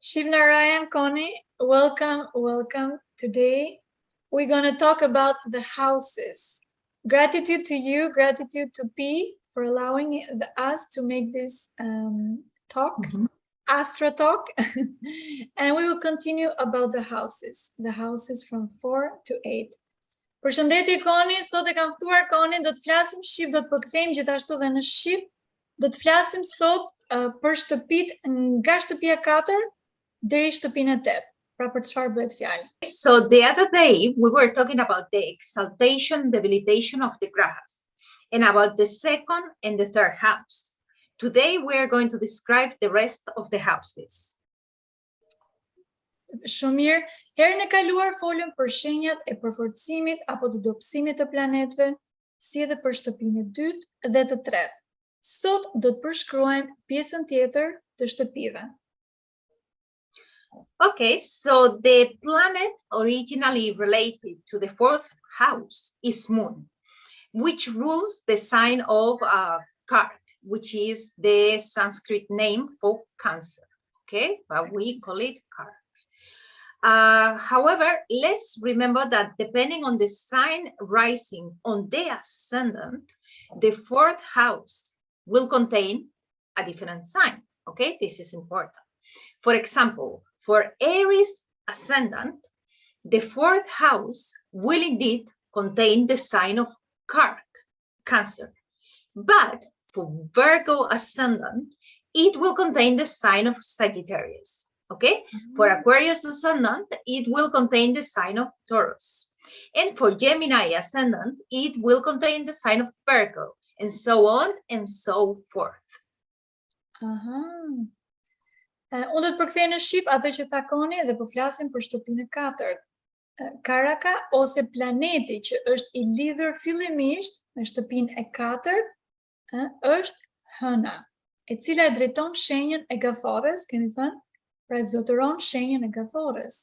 Shivnarayan, Coni, welcome. Today we're going to talk about the houses. Gratitude to you, gratitude to P for allowing us to make this talk, Astro talk, and we will continue about the houses from 4 to 8. Përshëndetje Coni, sot e kam ftuar Conin, do të flasim shqip, do të përkthejmë gjithashtu edhe në shqip. Do të flasim sot për shtëpit nga shtëpia 4 deri shtëpinë 8. Pra për çfarë bëhet fjalë? So the other day we were talking about the exaltation, debilitation of the grahas and about the second and the third house. Today we are going to describe the rest of the houses. Shumë mirë. Herën e kaluar folëm për shenjat e përforcimit apo të dobësimit të planetëve, si edhe për shtëpinë e dytë dhe të tretë. Sot do të përshkruajmë pjesën tjetër të shtëpive. Okay, so the planet originally related to the fourth house is Moon, which rules the sign of Kark, which is the Sanskrit name for Cancer. Okay, but we call it Kark. However, let's remember that depending on the sign rising on the ascendant, the fourth house will contain a different sign. Okay, this is important. For example, for Aries ascendant, the fourth house will indeed contain the sign of Kark, Cancer. But for Virgo ascendant, it will contain the sign of Sagittarius. Okay, for Aquarius ascendant, it will contain the sign of Taurus. And for Gemini ascendant, it will contain the sign of Virgo, and so on and so forth. Unë do të përkthej në shqip atë që tha Coni dhe po flasim për shtëpinë 4. Karaka ose planeti që është i lidhur fillimisht me shtëpinë e 4 është hëna, e cila e drejton shenjën e gaforës, kemi thënë, pra zotëron shenjën e gaforës.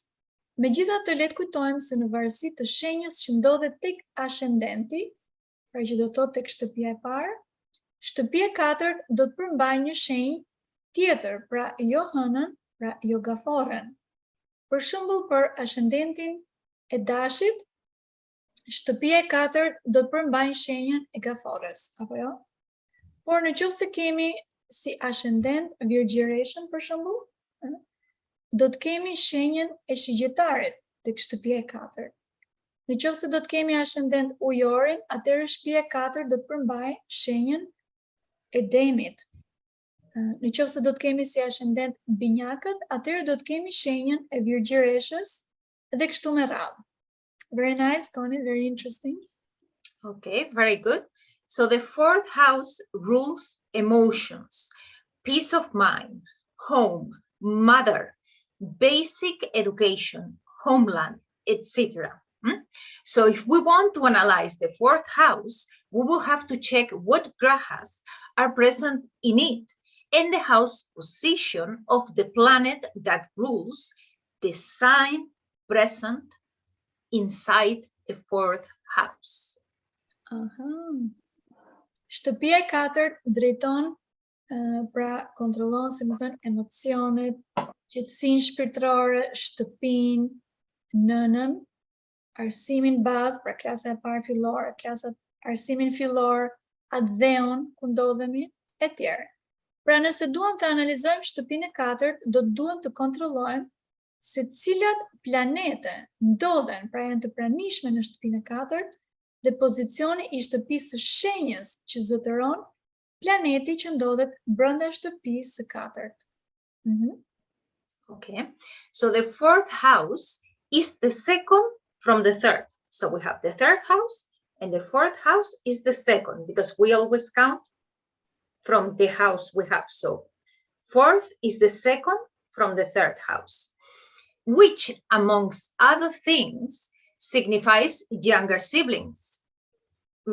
Megjithatë, le të kujtojmë se në varësi të shenjës që ndodhet tek ascendenti, pra që do të thotë tek shtëpia e parë, shtëpia e 4 do të përmbajë një shenjë tjetër, pra jo hënën, pra jo gaforën. Për shembull, për ascendentin e dashit, shtëpia e 4 do të përmbajë shenjën e gaforës, apo jo? Por nëse kemi si ascendent virgjëreshën për shembull, do të kemi shenjën e shigjetarit tek shtëpia e 4. Nëse do të kemi ascendent ujorin, atëherë shtëpia e 4 do të përmbajë shenjën e demit. Nëse do të kemi si ascendent binjakët, atëherë do të kemi shenjën e virgjëreshës dhe kështu me radhë. Very nice, Coni, very interesting. Okay, very good. So the fourth house rules emotions, peace of mind, home, mother, basic education, homeland, etc. So if we want to analyze the fourth house, we will have to check what grahas are present in it and the house position of the planet that rules the sign present inside the fourth house. Shtëpia e 4 drejton, pra kontrollon, si më thënë, emocionet, qetësinë shpirtërore, shtëpinë, nënën, arsimin bazë, pra klasa e parë fillore, arsimin fillor, atë-dheun, ku ndodhemi, e tjerë. Pra nëse duam të analizojmë shtëpinë e 4, do të duam të kontrollojmë se cilat planete ndodhen, pra janë të pranishme në shtëpinë e 4, dhe pozicioni i shtëpisë së shenjës që zotëron planeti që ndodhet brenda shtëpisë së 4. Okay, so the fourth house is the second from the third. So we have the third house and the fourth house is the second because we always count from the house we have. So fourth is the second from the third house, which amongst other things signifies younger siblings.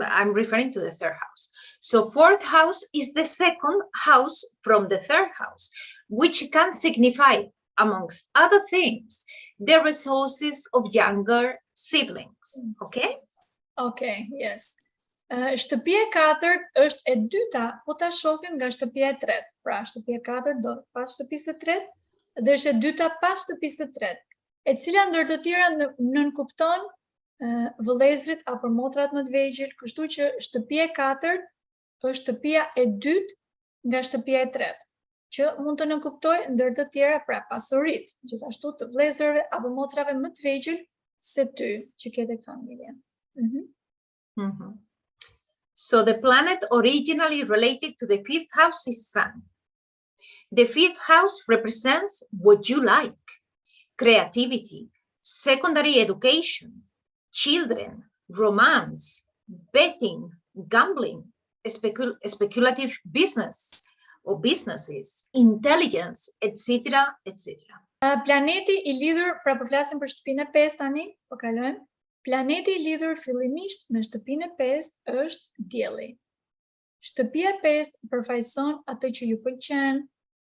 I'm referring to the third house. So fourth house is the second house from the third house, which can signify, amongst other things, the resources of younger siblings. Okay? Okay, yes. Shtëpia e 4 është e dyta, po ta shohim nga shtëpia e tretë. Pra, shtëpia e 4 do pas shtëpisë së tretë dhe është e dyta pas shtëpisë së tretë, e cila ndër të tjera nënkupton vëllezërit apo motrat më të vegjël, kështu që shtëpia e katërt është shtëpia e dytë nga shtëpia e tretë, që mund të nënkuptojë ndër të tjera pra pasuritë, gjithashtu të vëllezërve apo motrave më të vegjël se ty që ke tek familja. So the planet originally related to the fifth house is Sun. The fifth house represents what you like: creativity, secondary education, children, romance, betting, gambling, speculative business or businesses, intelligence, etc., etc. Planeti I lidhur, pra po flasim për shtëpinë e 5 tani, po kalojmë. Planeti I lidhur fillimisht me shtëpinë e 5 është Dielli. Shtëpia e 5 përfaqëson atë që ju pëlqen,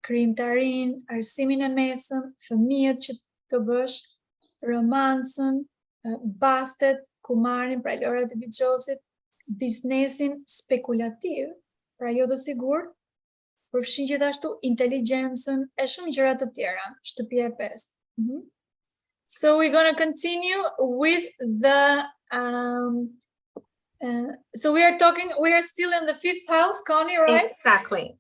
krijimtarinë, arsimin e mesëm, fëmijët që të bësh, romancën, bastet, kumarin, pra lojrat e biçosit, biznesin spekulativ, pra jo të sigurt, përfshin gjithashtu inteligjencën e shumë gjëra të tjera, shtëpia e 5. So we're going to continue with the so we are still in the fifth house, Connie, right? Exactly.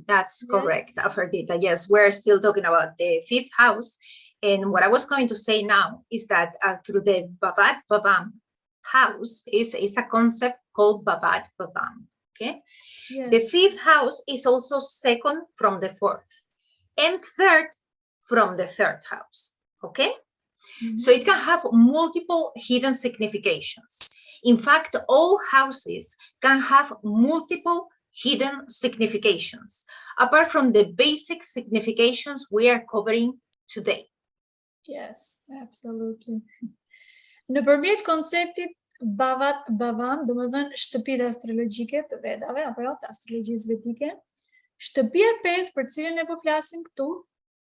That's correct, Afrodita. Yes, we're still talking about the fifth house. And what I was going to say now is that through the Bavad Vavam house is a concept called Bavad Vavam. Okay. Yes. The fifth house is also second from the fourth and third from the third house. Okay. So it can have multiple hidden significations. In fact, all houses can have multiple hidden significations, apart from the basic significations we are covering today. Yes, absolutely. Nëpërmjet konceptit Bavad Bavam, domethënë shtëpitë astrologjike të Vedave apo të Astrologjisë Vedike, shtëpia e 5 për cilën ne po flasim këtu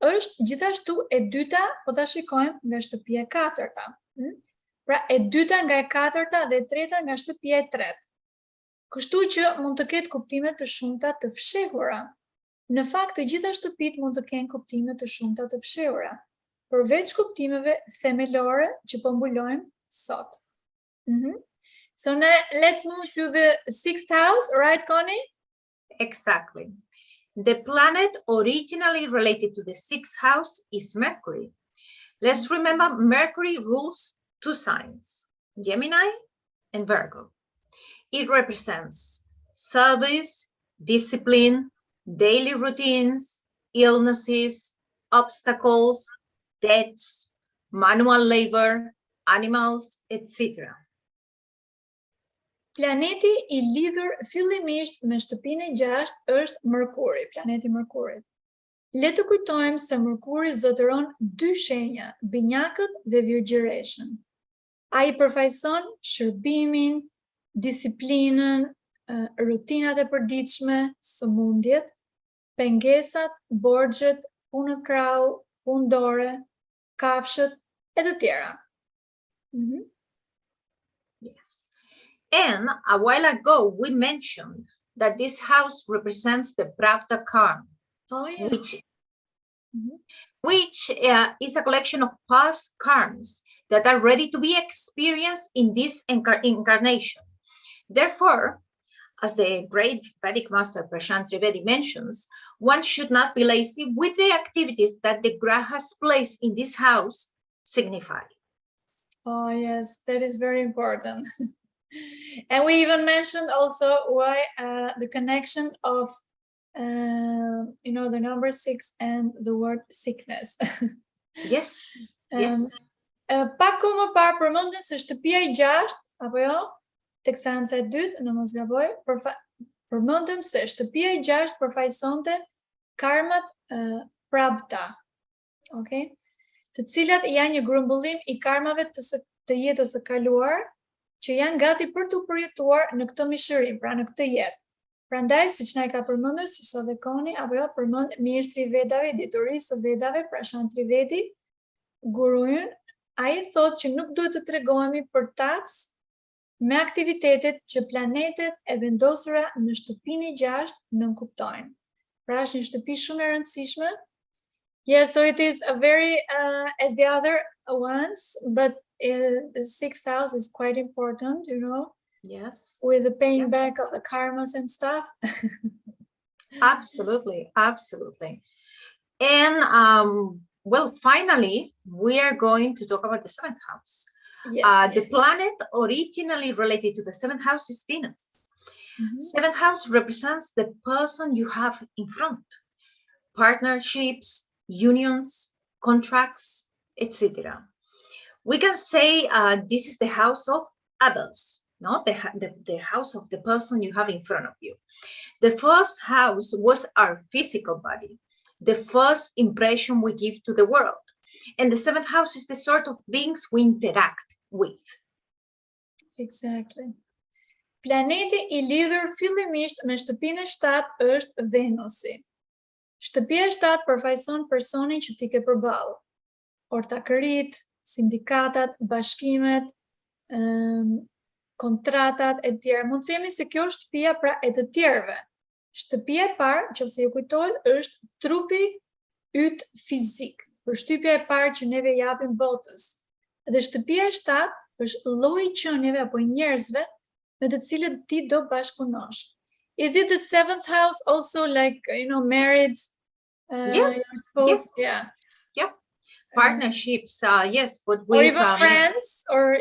është gjithashtu e dyta, po ta shikojmë nga shtëpia e katërta. Pra e dyta nga e katërta dhe e treta nga shtëpia e tretë. Kështu që mund të ketë kuptime të shumta të fshehura. Në fakt, të gjitha shtëpitë mund të kenë kuptime të shumta të fshehura, përveç kuptimeve themelore që po mbulojmë sot. So now let's move to the sixth house, right, Connie? Exactly. The planet originally related to the sixth house is Mercury. Let's remember Mercury rules two signs, Gemini and Virgo. It represents service, discipline, daily routines, illnesses, obstacles, debts, manual labor, animals, etc. Planeti I lidhur fillimisht me shtëpinë e 6 është Mërkuri, planeti Mërkurit. Le të kujtojmë se Mërkuri zotëron dy shenja, binjakët dhe virgjëreshën. Ai përfaqëson shërbimin, disiplinën, rutinat e përditshme, sëmundjet, pengesat, borxhet, punët krau, punë dore, kafshët e të tjera. Yes. And a while ago, we mentioned that this house represents the Pravda karma, which is a collection of past karmas that are ready to be experienced in this incarnation. Therefore, as the great Vedic master Prashant Trivedi mentions, one should not be lazy with the activities that the grahas placed in this house signify. Oh, yes, that is very important. And we even mentioned also why the connection of the number 6 and the word sickness. Yes. Pak kohë më parë përmendën se shtëpia e 6 apo jo, tek seanca e dytë, në mos gaboj, përmendëm se shtëpia e 6 përfaqësonte karmat prabta. Okay? Të cilat janë një grumbullim I karmave të jetës së kaluar, që janë gati për të përjetuar në këtë mishërim, pra në këtë jetë. Prandaj, siç na e ka përmendur, siç thotë Coni, apo jo, përmend mjeshtri I Vedave, editorisë së Vedave, Prashant Trivedi, guruin, ai thotë që nuk duhet të tregohemi përtac me aktivitetet që planetet e vendosura në shtëpinë e 6 nënkuptojnë. Pra është një shtëpi shumë e rëndësishme Yeah, so it is a very as the other ones, but the sixth house is quite important, you know, Yes. with the paying back of the karmas and stuff. Absolutely, absolutely. And well, finally, we are going to talk about the seventh house. Yes. The planet originally related to the seventh house is Venus. Mhm. Seventh house represents the person you have in front, partnerships, unions, contracts, etc. We can say this is the house of others, no? The house of the person you have in front of you. The first house was our physical body, the first impression we give to the world. And the seventh house is the sort of beings we interact with. Exactly. Planeti i lidhur fillimisht me shtëpinë e 7 është Venusi. Shtëpia e 7 përfaqëson personin që ti ke përballë. Ortakërit, sindikatat, bashkimet, kontratat e tjera. Mund të themi se kjo është shtëpia pra e të tjerëve. Shtëpia e parë, nëse ju kujtohet, është trupi yt fizik. Përshtypja e parë që neve japim botës. Dhe shtëpia e 7 është lloji i qenieve apo i njerëzve me të cilët ti do bashkëpunosh. Is it the seventh house also like, you know, married? Yes, yes. Yeah. Yeah. Partnerships, yes, but Or with even friends, or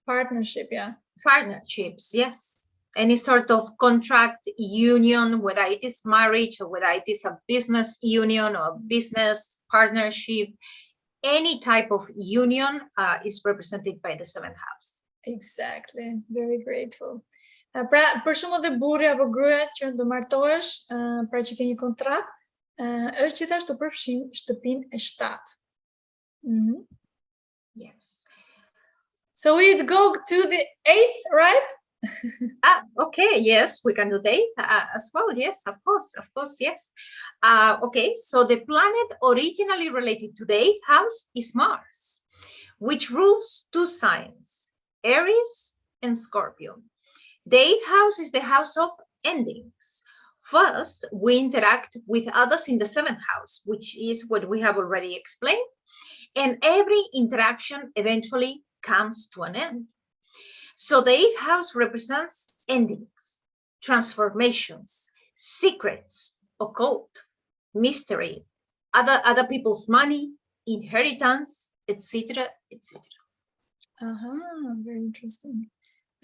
partnership, yeah. Partnerships, yes. Any sort of contract, union, whether it is marriage or whether it is a business union or business partnership, any type of union is represented by the seventh house. Exactly, very grateful. Pra, për shembull dhe burri apo gruaja që do martohesh, pra që ke një kontratë, është gjithashtu përfshin shtëpinë e 7. Mm-hmm. Yes. So we'd go to the 8th, right? Okay, yes, we can do the 8th as well. Yes, of course, yes. Okay, so the planet originally related to the 8th house is Mars, which rules 2 signs, Aries and Scorpio. The 8th house is the house of endings. First, we interact with others in the 7th house, which is what we have already explained. And every interaction eventually comes to an end. So the 8th house represents endings, transformations, secrets, occult, mystery, other people's money, inheritance, etc., etc. Very interesting.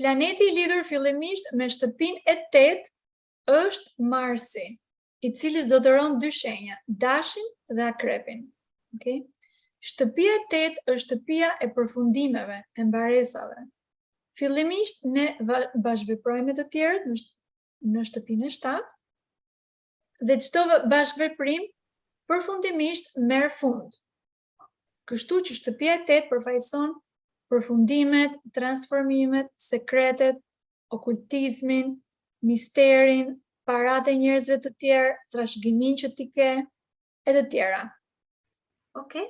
Planeti I lidhur fillimisht me shtëpinë e 8 është Marsi, I cili zotëron 2 shenja, Dashin dhe Akrepin. Okay? Shtëpia e 8 është shtëpia e përfundimeve, e mbaresave. Fillimisht ne bashkëveprojmë me të tjerët në shtëpinë e 7 dhe çdo bashkëveprim përfundimisht merr fund. Kështu që shtëpia e 8 përfaqëson përfundimet, transformimet, sekretet, okultizmin, misterin, paratë e njerëzve të tjerë, trashëgimin që ti ke, e të tjera. Okay,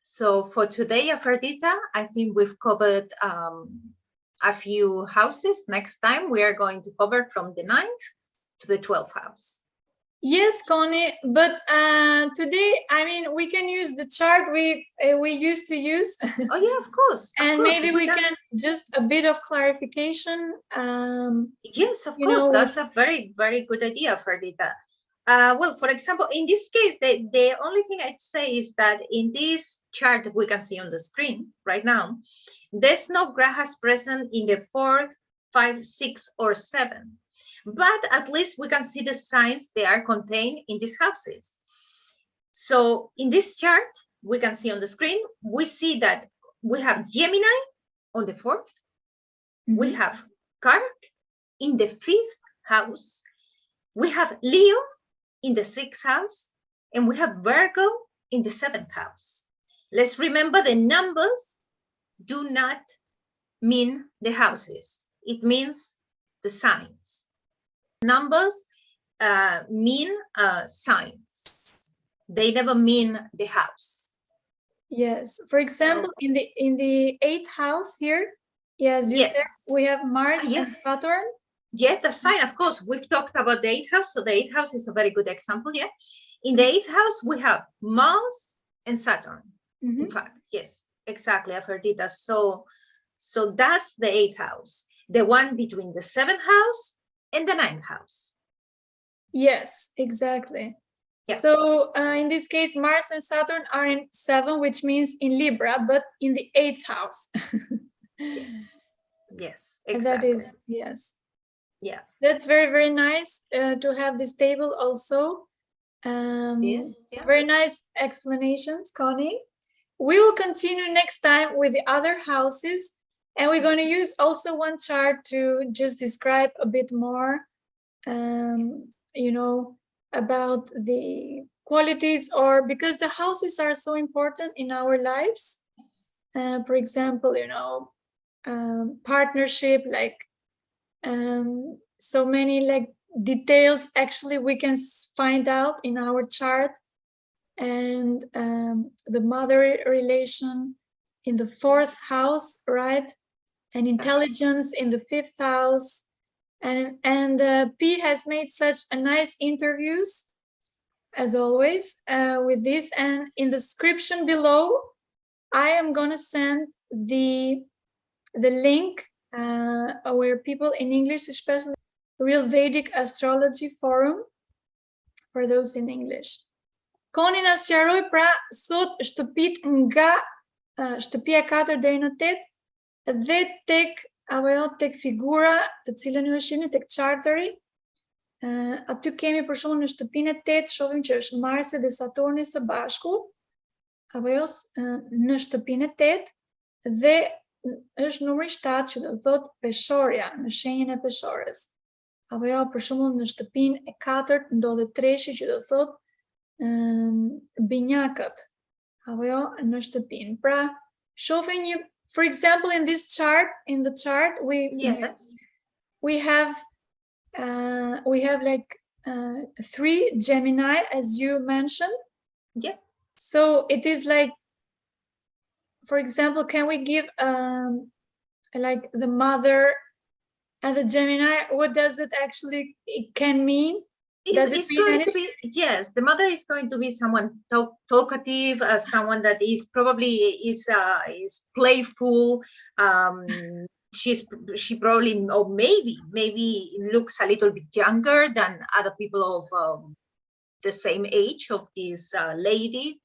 so for today, Afrodita, I think we've covered a few houses. Next time, we are going to cover from the 9th to the 12th house. Yes, Coni, but today, I mean, we can use the chart we used to use. Oh yeah, of course. And maybe we can just a bit of clarification. Yes, of course. That's a very, very good idea, Ferdita. Well, for example, in this case, the only thing I'd say is that in this chart we can see on the screen right now, there's no grahas present in the 4th, 5, 6, or 7. But at least we can see the signs they are contained in these houses. So in this chart, we can see on the screen, we see that we have Gemini on the 4th, we have Carp in the 5th house, we have Leo in the 6th house, and we have Virgo in the 7th house. Let's remember the numbers do not mean the houses. It means the signs. Numbers mean signs. They never mean the house. Yes. For example, in the 8th house here, yes, you said we have Mars and Saturn. Yeah, that's fine. Of course, we've talked about the 8th house, so the 8th house is a very good example. Yeah. In the 8th house, we have Mars and Saturn. Mhm. In fact, yes, exactly, Afrodita. So that's the 8th house, the one between the 7th house and the 9th house. Yes, exactly. Yeah. So in this case, Mars and Saturn are in 7, which means in Libra, but in the 8th house. Yes, yes, And that exactly. is, yes. Yeah. That's very, very nice to have this table also. Yes, yeah. Very nice explanations, Connie. We will continue next time with the other houses, and we're going to use also one chart to just describe a bit more, you know, about the qualities, or because the houses are so important in our lives. For example, you know, partnership, like so many like details actually we can find out in our chart, and the mother relation in the 4th house, right? And intelligence in the 5th house. And P has made such a nice interviews as always with this, and in the description below I am gonna send the link where people in English, especially Real Vedic Astrology Forum, for those in English. Conin na sqaroi pra sot shtëpit nga shtëpia 4 deri në 8 dhe tek apo jo tek figura të cilën ju e shihni tek charteri. Aty kemi për shembull në shtëpinë e 8 shohim që është Marsi dhe Saturni së bashku, apo jo në shtëpinë e 8 dhe është numri 7 që do të thotë peshorja, në shenjën e peshores. Apo jo për shembull në shtëpinë e 4 ndodhet treshi që do të thotë binjakët, apo jo në shtëpinë. Pra shohim një, for example, in this chart, in the chart we have like 3 Gemini, as you mentioned. Yeah. So it is like, for example, can we give like the mother and the Gemini, what does it actually can mean? It's going to be, yes, the mother is going to be someone talkative, someone that is probably is playful. She probably, or maybe looks a little bit younger than other people of the same age of this lady.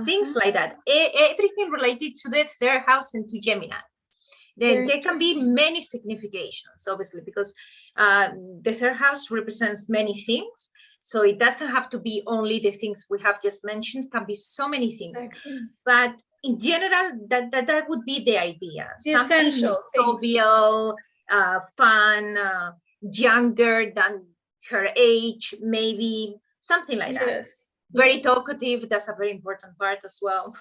Things like that. Everything related to the 3rd house and to Gemini. Then there can be many significations, obviously, because the 3rd house represents many things. So it doesn't have to be only the things we have just mentioned. It can be so many things. Exactly. But in general, that would be the idea. The essential jovial, fun, younger than her age, maybe something like that. Yes. Very talkative. That's a very important part as well.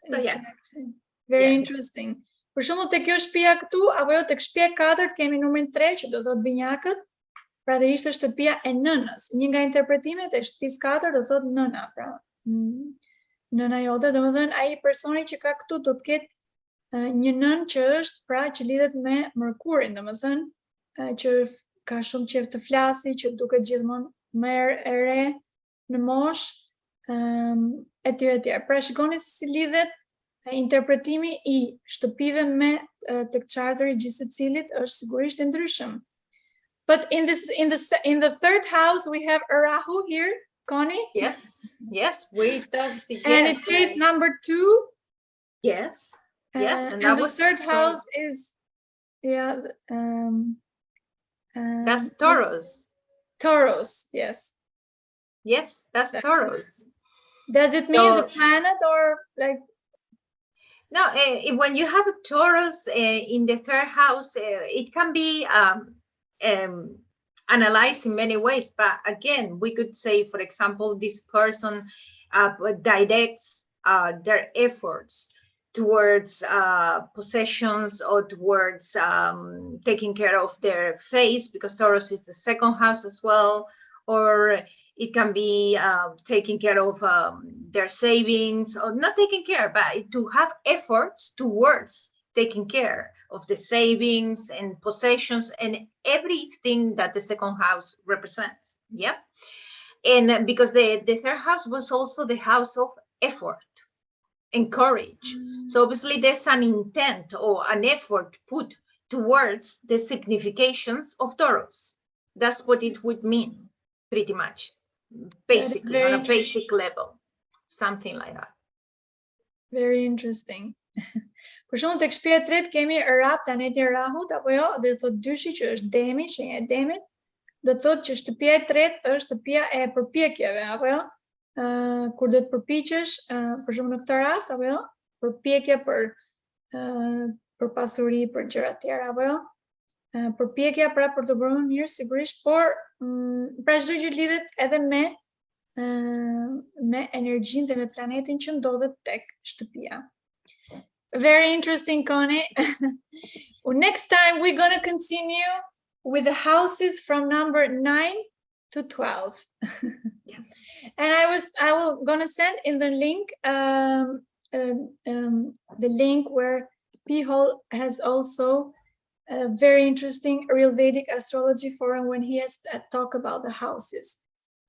So exactly. Very interesting. Për shembull tek kjo shtëpia këtu, apo jo tek shtëpia 4 kemi numrin 3 që do të thotë binjakët, pra dhe ishte shtëpia e nënës. Një nga interpretimet e shtëpisë 4 do thotë nëna, pra nëna jote, domethënë ai personi që ka këtu do të ketë një nën që është pra që lidhet me Mërkurin, domethënë që ka shumë qejf të flasi, që duket gjithmonë më e re në moshë, etj etj. Pra shikoni se si lidhet interpretimi I shtëpive me tek charteri gjithë secilit është sigurisht I ndryshëm. But in the 3rd house we have a Rahu here, Coni. Yes, we thought. And it says number 2. Yes, and that was the 3rd house is that's Taurus. Taurus, yes. Yes, that's Taurus. Does it mean the planet or like? No, when you have a Taurus in the 3rd house, it can be analyzed in many ways. But again, we could say, for example, this person directs their efforts towards possessions or towards taking care of their face, because Taurus is the 2nd house as well, or it can be taking care of their savings, or not taking care, but to have efforts towards taking care of the savings and possessions and everything that the 2nd house represents. Yeah. And because the third house was also the house of effort and courage. So obviously there's an intent or an effort put towards the significations of Taurus. That's what it would mean, pretty much, basically, on a basic level, something like that. Very interesting. Për shumë tek shtëpia e tretë kemi Rap, planeti i Rahut, apo jo, dhe thot dyshi që është Demi, shenja e Demit, do të thotë që shtëpia e tretë është shtëpia e përpjekjeve, apo jo? Kur do të përpiqesh, për shembull në këtë rast, apo jo, përpjekje për pasuri, për gjëra të tjera, apo jo? Përpjekja pra për të bërë më mirë sigurisht, por pra çdo gjë lidhet edhe me energjinë dhe me planetin që ndodhet tek shtëpia. Very interesting, Coni. Well, next time we're going to continue with the houses from number 9 to 12. Yes. And I will gonna send in the link the link where P-Hole has also a very interesting Real Vedic Astrology forum when he has talk about the houses.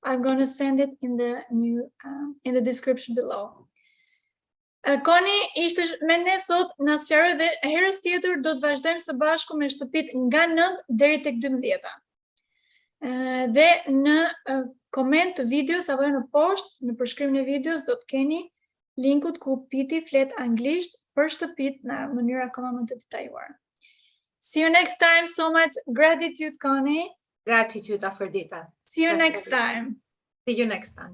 I'm gonna send it in the in the description below. Coni ishte me ne sot në sqaroj dhe herës tjetër do të vazhdojmë së bashku me shtëpit nga 9 deri tek 12. Dhe në koment të videos apo në poshtë, në përshkrimin e videos do të keni linkut ku Piti flet anglisht për shtëpit në mënyrë akoma më të detajuar. See you next time. So much gratitude, Coni. Gratitude, Aphrodita. See you next time. See you next time.